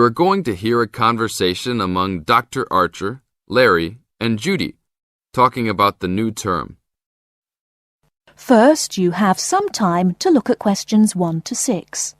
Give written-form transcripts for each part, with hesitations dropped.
are going to hear a conversation among Dr. Archer, Larry, and Judy, talking about the new term. First, you have some time to look at questions 1 to 6.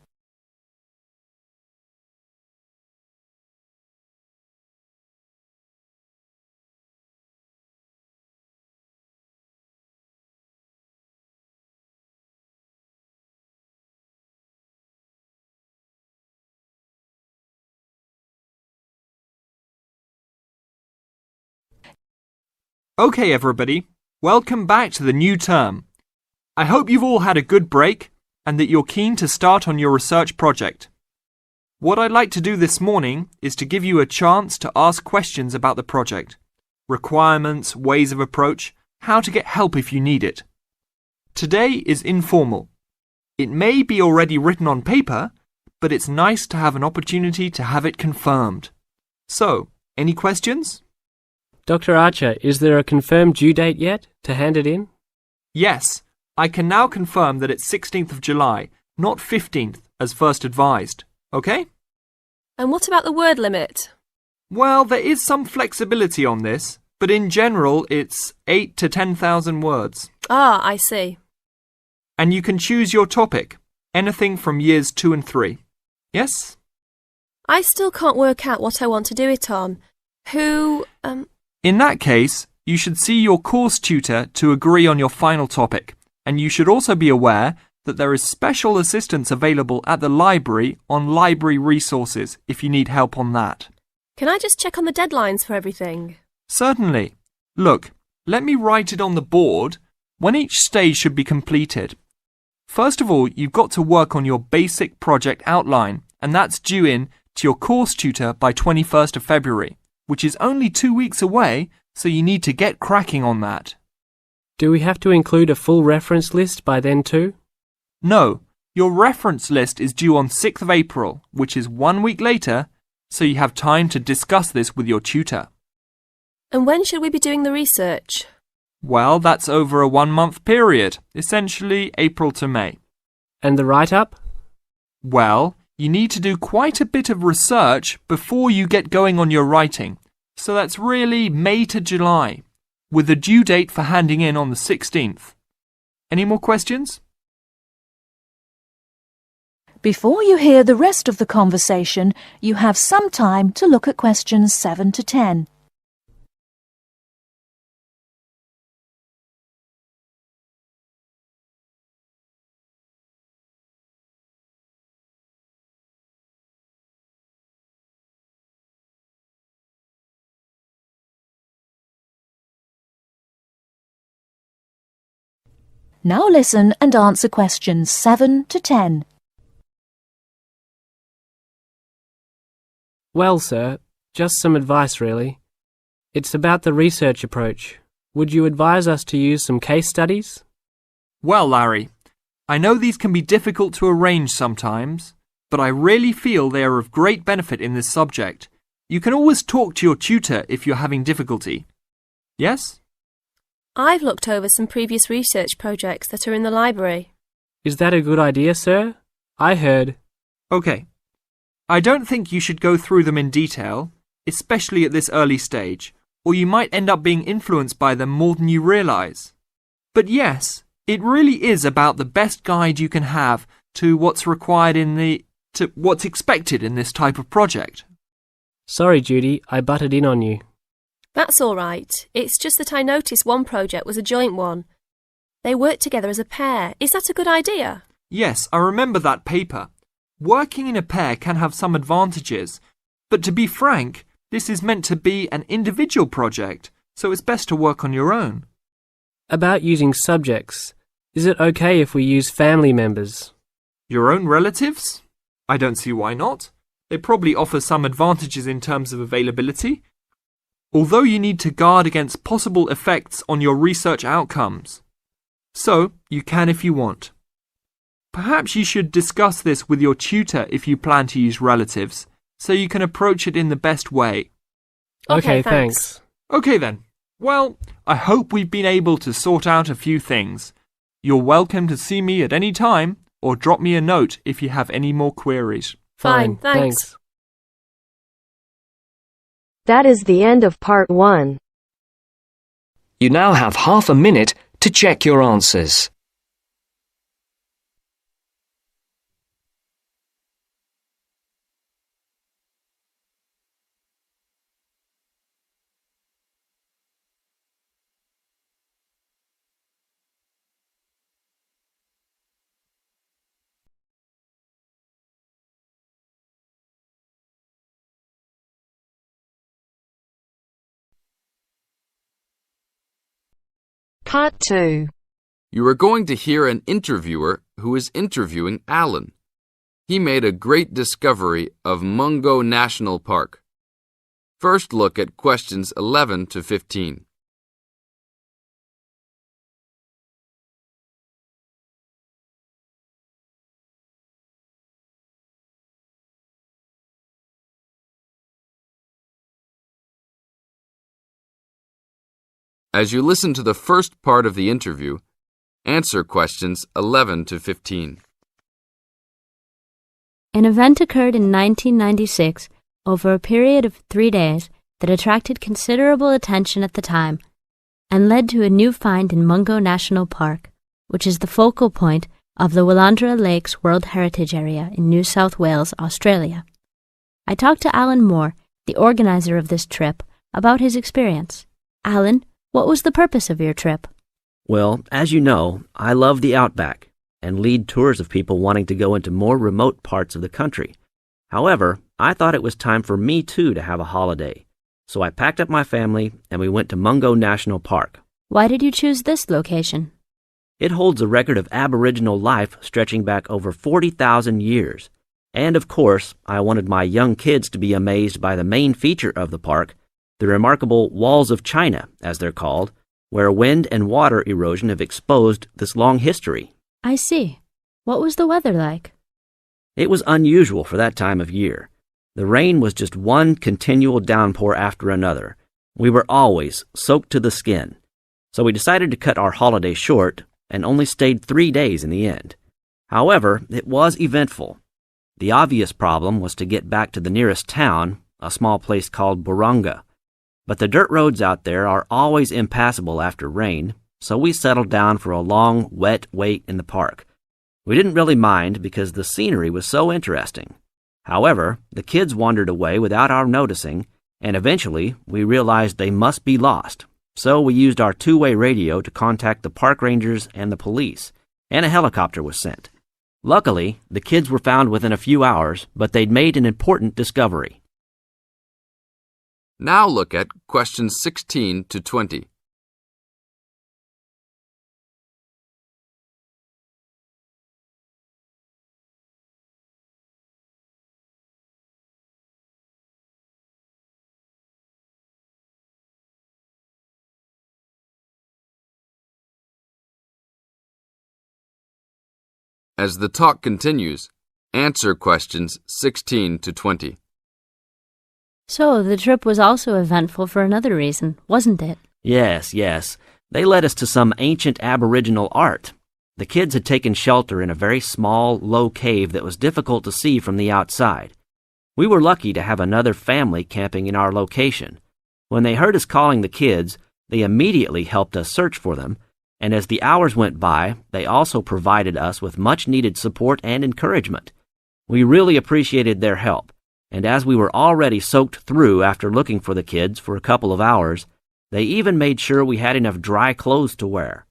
Okay, everybody, welcome back to the new term. I hope you've all had a good break and that you're keen to start on your research project. What I'd like to do this morning is to give you a chance to ask questions about the project, requirements, ways of approach, how to get help if you need it. Today is informal. It may be already written on paper, but it's nice to have an opportunity to have it confirmed. So, any questions? Dr. Archer, is there a confirmed due date yet to hand it in? Yes, I can now confirm that it's 16th of July, not 15th as first advised. Okay? And what about the word limit? Well, there is some flexibility on this, but in general it's 8 to 10,000 words. Ah, I see. And you can choose your topic, anything from years 2 and 3. Yes? I still can't work out what I want to do it on. In that case, you should see your course tutor to agree on your final topic, and you should also be aware that there is special assistance available at the library on library resources if you need help on that. Can I just check on the deadlines for everything? Certainly. Look, let me write it on the board when each stage should be completed. First of all, you've got to work on your basic project outline, and that's due in to your course tutor by 21st of February. Which is only 2 weeks away, so you need to get cracking on that. Do we have to include a full reference list by then too? No, your reference list is due on 6th of April, which is 1 week later, so you have time to discuss this with your tutor. And when should we be doing the research? Well, that's over a 1-month period, essentially April to May. And the write-up? Well, you need to do quite a bit of research before you get going on your writing. So that's really May to July, with the due date for handing in on the 16th. Any more questions? Before you hear the rest of the conversation, you have some time to look at questions 7 to 10. Now listen and answer questions 7 to 10. Well, sir, just some advice really. It's about the research approach. Would you advise us to use some case studies? Well, Larry, I know these can be difficult to arrange sometimes, but I really feel they are of great benefit in this subject. You can always talk to your tutor if you're having difficulty. Yes? I've looked over some previous research projects that are in the library. Is that a good idea, sir? I heard. Okay. I don't think you should go through them in detail, especially at this early stage, or you might end up being influenced by them more than you realise. But yes, it really is about the best guide you can have to what's required to what's expected in this type of project. Sorry, Judy, I butted in on you. That's all right. It's just that I noticed one project was a joint one. They worked together as a pair. Is that a good idea? Yes, I remember that paper. Working in a pair can have some advantages, but to be frank, this is meant to be an individual project, so it's best to work on your own. About using subjects, is it okay if we use family members? Your own relatives? I don't see why not. They probably offer some advantages in terms of availability, although you need to guard against possible effects on your research outcomes. So, you can if you want. Perhaps you should discuss this with your tutor if you plan to use relatives, so you can approach it in the best way. Okay, thanks. Okay then. Well, I hope we've been able to sort out a few things. You're welcome to see me at any time or drop me a note if you have any more queries. Fine, thanks. That is the end of part 1. You now have half a minute to check your answers. Part 2. You are going to hear an interviewer who is interviewing Alan. He made a great discovery of Mungo National Park. First, look at questions 11 to 15. As you listen to the first part of the interview, answer questions 11 to 15. An event occurred in 1996 over a period of 3 days that attracted considerable attention at the time and led to a new find in Mungo National Park, which is the focal point of the Willandra Lakes World Heritage Area in New South Wales, Australia. I talked to Alan Moore, the organizer of this trip, about his experience. Alan, what was the purpose of your trip? Well, as you know, I love the outback and lead tours of people wanting to go into more remote parts of the country. However, I thought it was time for me too to have a holiday. So I packed up my family and we went to Mungo National Park. Why did you choose this location? It holds a record of Aboriginal life stretching back over 40,000 years. And of course, I wanted my young kids to be amazed by the main feature of the park, the remarkable Walls of China, as they're called, where wind and water erosion have exposed this long history. I see. What was the weather like? It was unusual for that time of year. The rain was just one continual downpour after another. We were always soaked to the skin. So we decided to cut our holiday short and only stayed 3 days in the end. However, it was eventful. The obvious problem was to get back to the nearest town, a small place called Burunga. But the dirt roads out there are always impassable after rain, so we settled down for a long, wet wait in the park. We didn't really mind because the scenery was so interesting. However, the kids wandered away without our noticing, and eventually we realized they must be lost. So we used our two-way radio to contact the park rangers and the police, and a helicopter was sent. Luckily, the kids were found within a few hours, but they'd made an important discovery. Now look at questions 16 to 20. As the talk continues, answer questions 16 to 20. So, the trip was also eventful for another reason, wasn't it? Yes. They led us to some ancient Aboriginal art. The kids had taken shelter in a very small, low cave that was difficult to see from the outside. We were lucky to have another family camping in our location. When they heard us calling the kids, they immediately helped us search for them, and as the hours went by, they also provided us with much-needed support and encouragement. We really appreciated their help. And as we were already soaked through after looking for the kids for a couple of hours, they even made sure we had enough dry clothes to wear.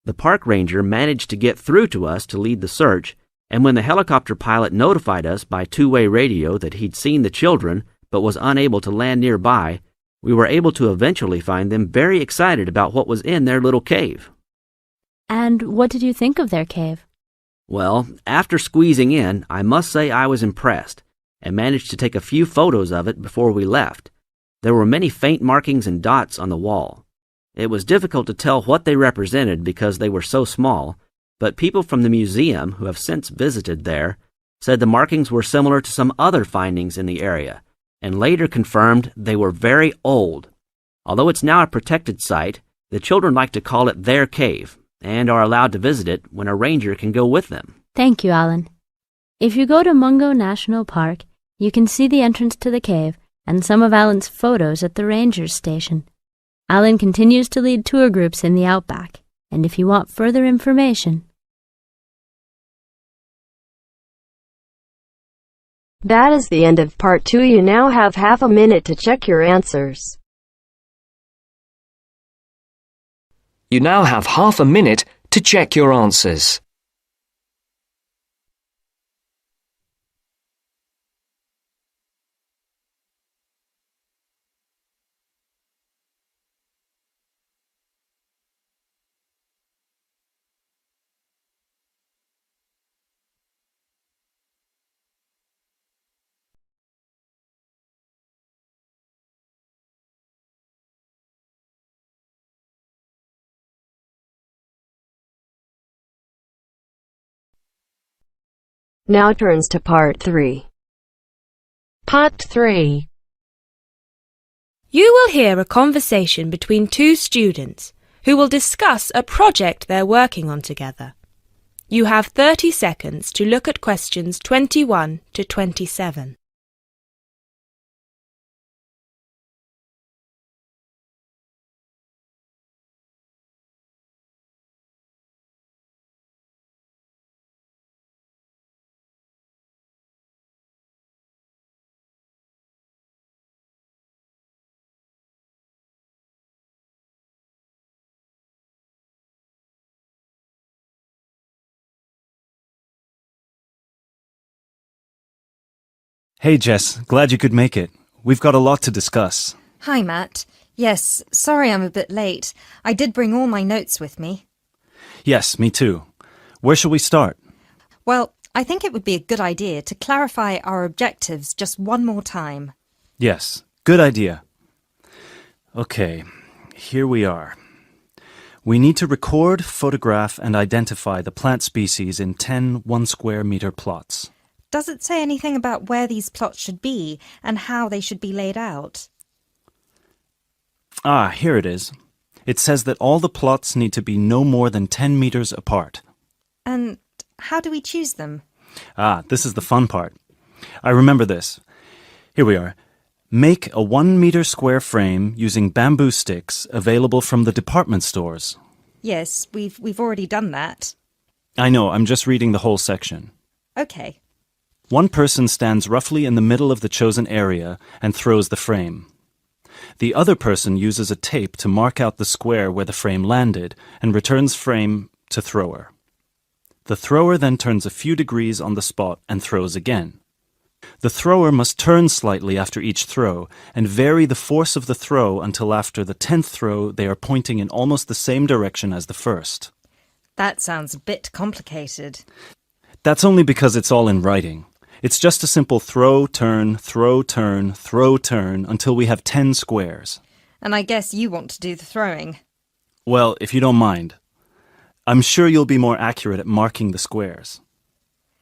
The park ranger managed to get through to us to lead the search, and when the helicopter pilot notified us by two-way radio that he'd seen the children but was unable to land nearby, we were able to eventually find them very excited about what was in their little cave. And what did you think of their cave? Well, after squeezing in, I must say I was impressed, and managed to take a few photos of it before we left. There were many faint markings and dots on the wall. It was difficult to tell what they represented because they were so small, but people from the museum who have since visited there said the markings were similar to some other findings in the area, and later confirmed they were very old. Although it's now a protected site, the children like to call it their cave, and are allowed to visit it when a ranger can go with them. Thank you, Alan. If you go to Mungo National Park, you can see the entrance to the cave and some of Alan's photos at the ranger station. Alan continues to lead tour groups in the outback, and if you want further information... That is the end of part 2. You now have half a minute to check your answers. You now have half a minute to check your answers. Now turns to part 3. Part 3. You will hear a conversation between two students who will discuss a project they're working on together. You have 30 seconds to look at questions 21 to 27. Hey Jess, glad you could make it. We've got a lot to discuss. Hi Matt. Yes, sorry I'm a bit late. I did bring all my notes with me. Yes, me too. Where shall we start? Well, I think it would be a good idea to clarify our objectives just one more time. Yes, good idea. Okay, here we are. We need to record, photograph, and identify the plant species in 10 1-square-meter plots. Does it say anything about where these plots should be and how they should be laid out? Ah, here it is. It says that all the plots need to be no more than 10 meters apart. And how do we choose them? Ah, this is the fun part. I remember this. Here we are. Make a 1-meter square frame using bamboo sticks available from the department stores. Yes, we've already done that. I know, I'm just reading the whole section. Okay. One person stands roughly in the middle of the chosen area and throws the frame. The other person uses a tape to mark out the square where the frame landed and returns frame to thrower. The thrower then turns a few degrees on the spot and throws again. The thrower must turn slightly after each throw and vary the force of the throw until after the 10th throw they are pointing in almost the same direction as the first. That sounds a bit complicated. That's only because it's all in writing. It's just a simple throw, turn, throw, turn, throw, turn until we have 10 squares. And I guess you want to do the throwing. Well, if you don't mind. I'm sure you'll be more accurate at marking the squares.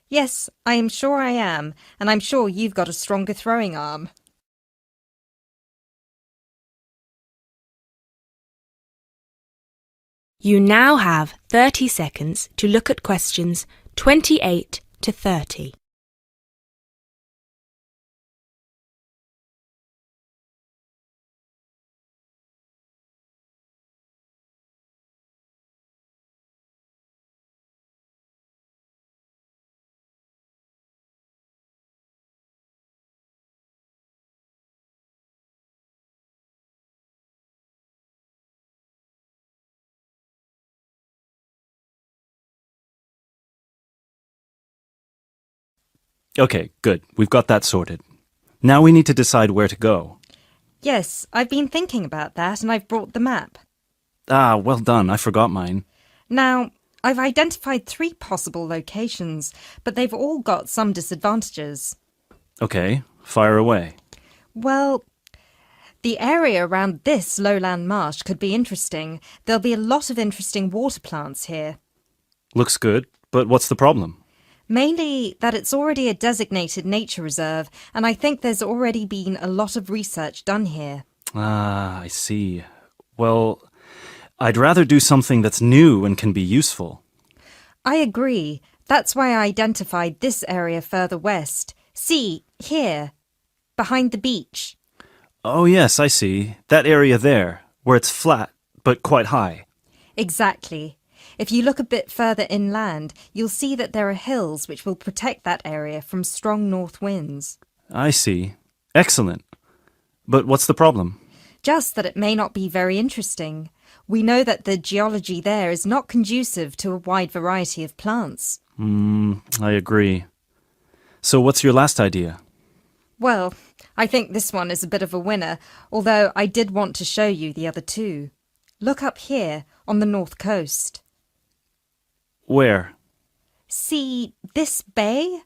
Yes, I am sure I am, and I'm sure you've got a stronger throwing arm. You now have 30 seconds to look at questions 28 to 30. Okay, good. We've got that sorted. Now we need to decide where to go. Yes, I've been thinking about that and I've brought the map. Ah, well done. I forgot mine. Now, I've identified 3 possible locations, but they've all got some disadvantages. Okay, fire away. Well, the area around this lowland marsh could be interesting. There'll be a lot of interesting water plants here. Looks good, but what's the problem? Mainly that it's already a designated nature reserve, and I think there's already been a lot of research done here. Ah, I see. Well, I'd rather do something that's new and can be useful. I agree. That's why I identified this area further west. See, here, behind the beach. Oh yes, I see. That area there, where it's flat, but quite high. Exactly. If you look a bit further inland, you'll see that there are hills which will protect that area from strong north winds. I see. Excellent. But what's the problem? Just that it may not be very interesting. We know that the geology there is not conducive to a wide variety of plants. I agree. So what's your last idea? Well, I think this one is a bit of a winner, although I did want to show you the other two. Look up here on the north coast. Where? See this bay?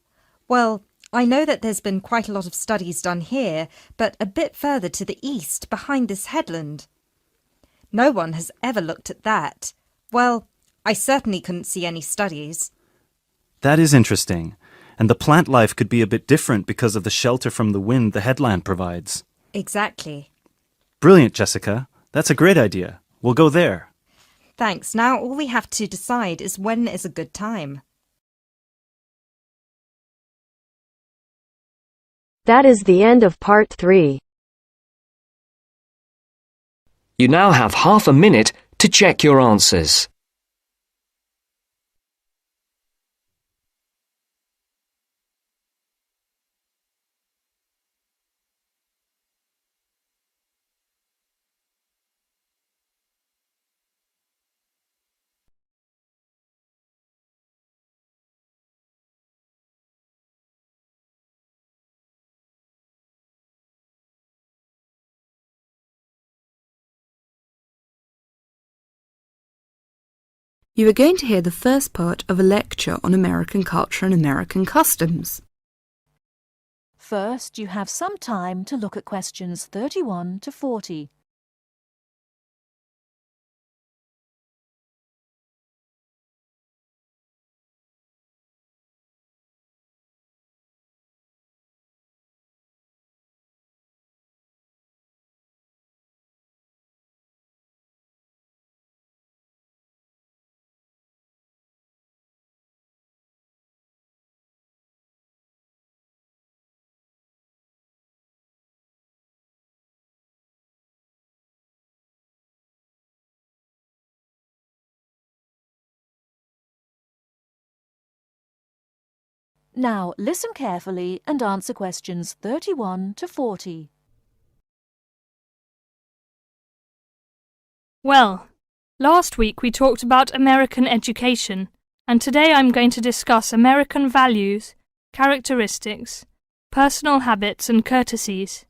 Well, I know that there's been quite a lot of studies done here, but a bit further to the east, behind this headland. No one has ever looked at that. Well, I certainly couldn't see any studies. That is interesting. And the plant life could be a bit different because of the shelter from the wind the headland provides. Exactly. Brilliant, Jessica. That's a great idea. We'll go there. Thanks. Now all we have to decide is when is a good time. That is the end of part 3. You now have half a minute to check your answers. You are going to hear the first part of a lecture on American culture and American customs. First, you have some time to look at questions 31 to 40. Now listen carefully and answer questions 31 to 40. Well, last week we talked about American education, and today I'm going to discuss American values, characteristics, personal habits and courtesies.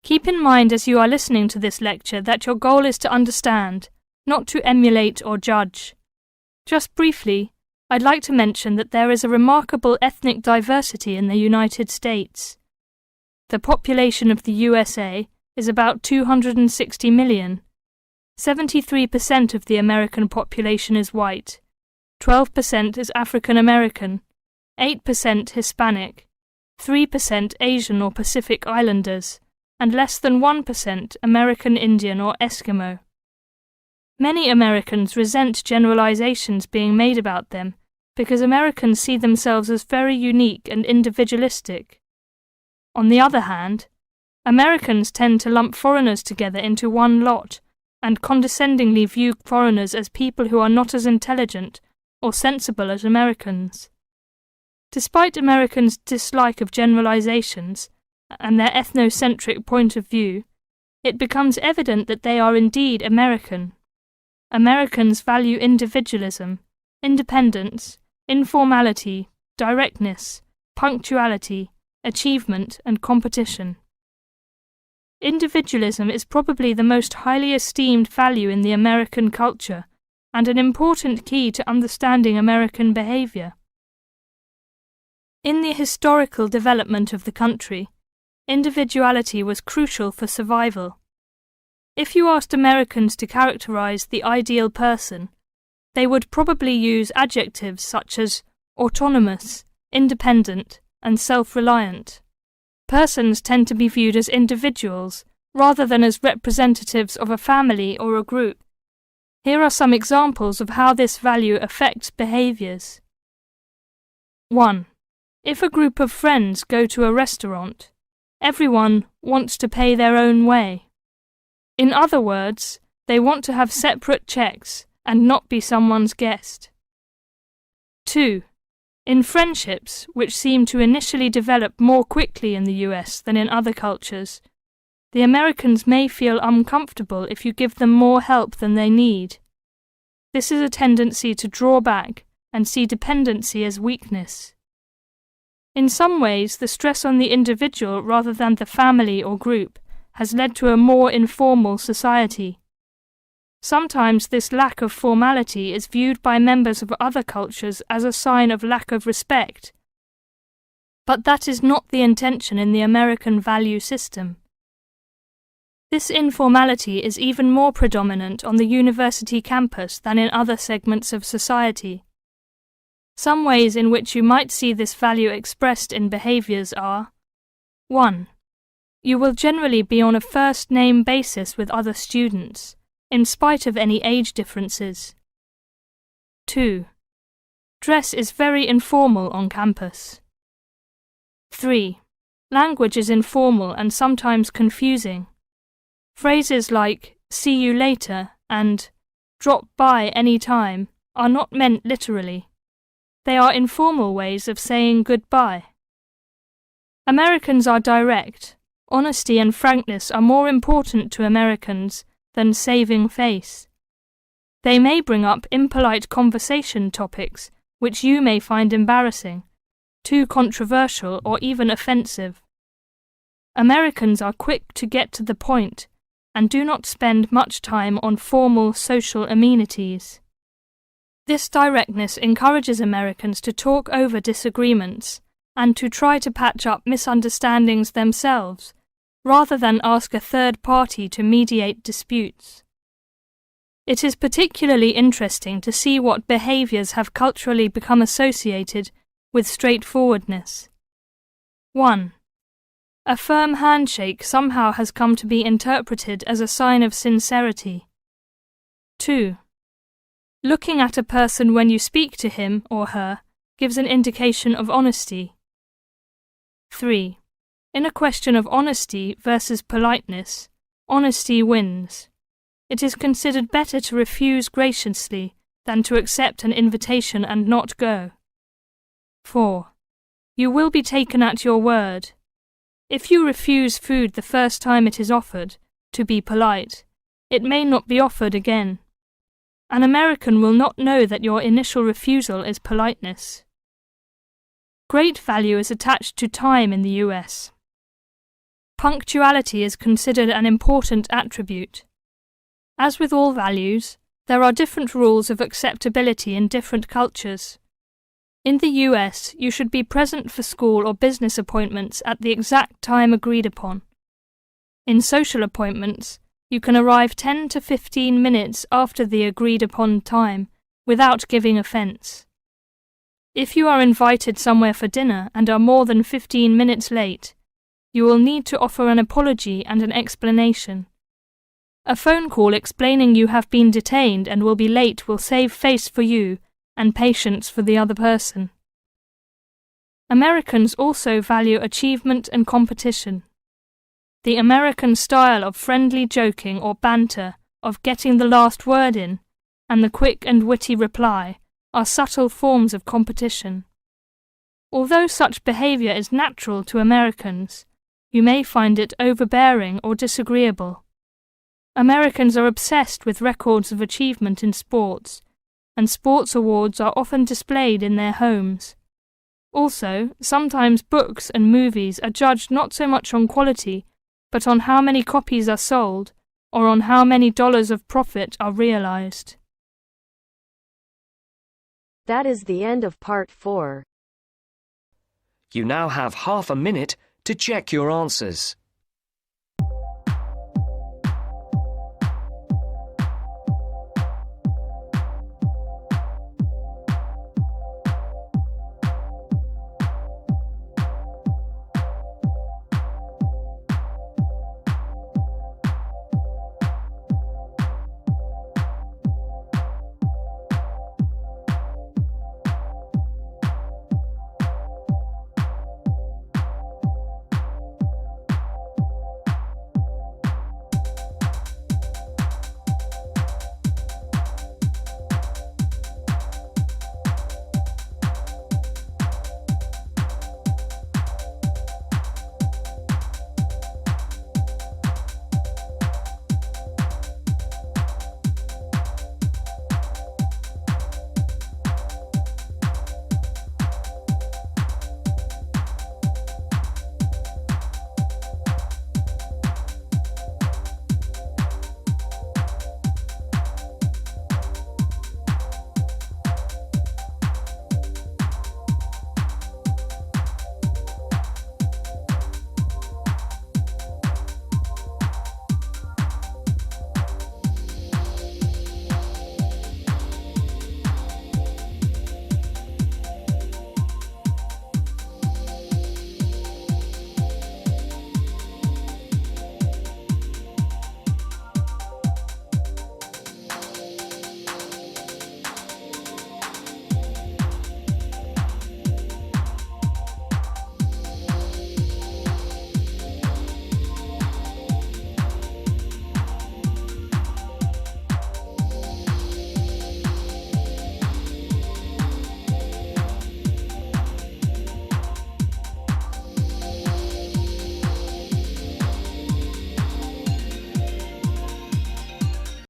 Keep in mind as you are listening to this lecture that your goal is to understand, not to emulate or judge. Just briefly, I'd like to mention that there is a remarkable ethnic diversity in the United States. The population of the USA is about 260 million. 73% of the American population is white, 12% is African American, 8% Hispanic, 3% Asian or Pacific Islanders, and less than 1% American Indian or Eskimo. Many Americans resent generalizations being made about them because Americans see themselves as very unique and individualistic. On the other hand, Americans tend to lump foreigners together into one lot and condescendingly view foreigners as people who are not as intelligent or sensible as Americans. Despite Americans' dislike of generalizations and their ethnocentric point of view, it becomes evident that they are indeed American. Americans value individualism, independence, informality, directness, punctuality, achievement, and competition. Individualism is probably the most highly esteemed value in the American culture and an important key to understanding American behavior. In the historical development of the country, individuality was crucial for survival. If you asked Americans to characterize the ideal person, they would probably use adjectives such as autonomous, independent, and self-reliant. Persons tend to be viewed as individuals rather than as representatives of a family or a group. Here are some examples of how this value affects behaviors. 1. If a group of friends go to a restaurant, everyone wants to pay their own way. In other words, they want to have separate checks and not be someone's guest. 2. In friendships, which seem to initially develop more quickly in the US than in other cultures, the Americans may feel uncomfortable if you give them more help than they need. This is a tendency to draw back and see dependency as weakness. In some ways, the stress on the individual rather than the family or group has led to a more informal society. Sometimes this lack of formality is viewed by members of other cultures as a sign of lack of respect. But that is not the intention in the American value system. This informality is even more predominant on the university campus than in other segments of society. Some ways in which you might see this value expressed in behaviours are: 1. You will generally be on a first-name basis with other students, in spite of any age differences. 2. Dress is very informal on campus. 3. Language is informal and sometimes confusing. Phrases like "see you later" and "drop by any time" are not meant literally. They are informal ways of saying goodbye. Americans are direct. Honesty and frankness are more important to Americans than saving face. They may bring up impolite conversation topics which you may find embarrassing, too controversial or even offensive. Americans are quick to get to the point and do not spend much time on formal social amenities. This directness encourages Americans to talk over disagreements and to try to patch up misunderstandings themselves, rather than ask a third party to mediate disputes. It is particularly interesting to see what behaviours have culturally become associated with straightforwardness. 1. A firm handshake somehow has come to be interpreted as a sign of sincerity. 2. Looking at a person when you speak to him or her gives an indication of honesty. 3. In a question of honesty versus politeness, honesty wins. It is considered better to refuse graciously than to accept an invitation and not go. 4. You will be taken at your word. If you refuse food the first time it is offered, to be polite, it may not be offered again. An American will not know that your initial refusal is politeness. Great value is attached to time in the US. Punctuality is considered an important attribute. As with all values, there are different rules of acceptability in different cultures. In the US, you should be present for school or business appointments at the exact time agreed upon. In social appointments, you can arrive 10 to 15 minutes after the agreed upon time without giving offence. If you are invited somewhere for dinner and are more than 15 minutes late, you will need to offer an apology and an explanation. A phone call explaining you have been detained and will be late will save face for you and patience for the other person. Americans also value achievement and competition. The American style of friendly joking or banter, of getting the last word in, and the quick and witty reply are subtle forms of competition. Although such behaviour is natural to Americans, you may find it overbearing or disagreeable. Americans are obsessed with records of achievement in sports, and sports awards are often displayed in their homes. Also, sometimes books and movies are judged not so much on quality, but on how many copies are sold, or on how many dollars of profit are realized. That is the end of part 4. You now have half a minute to check your answers.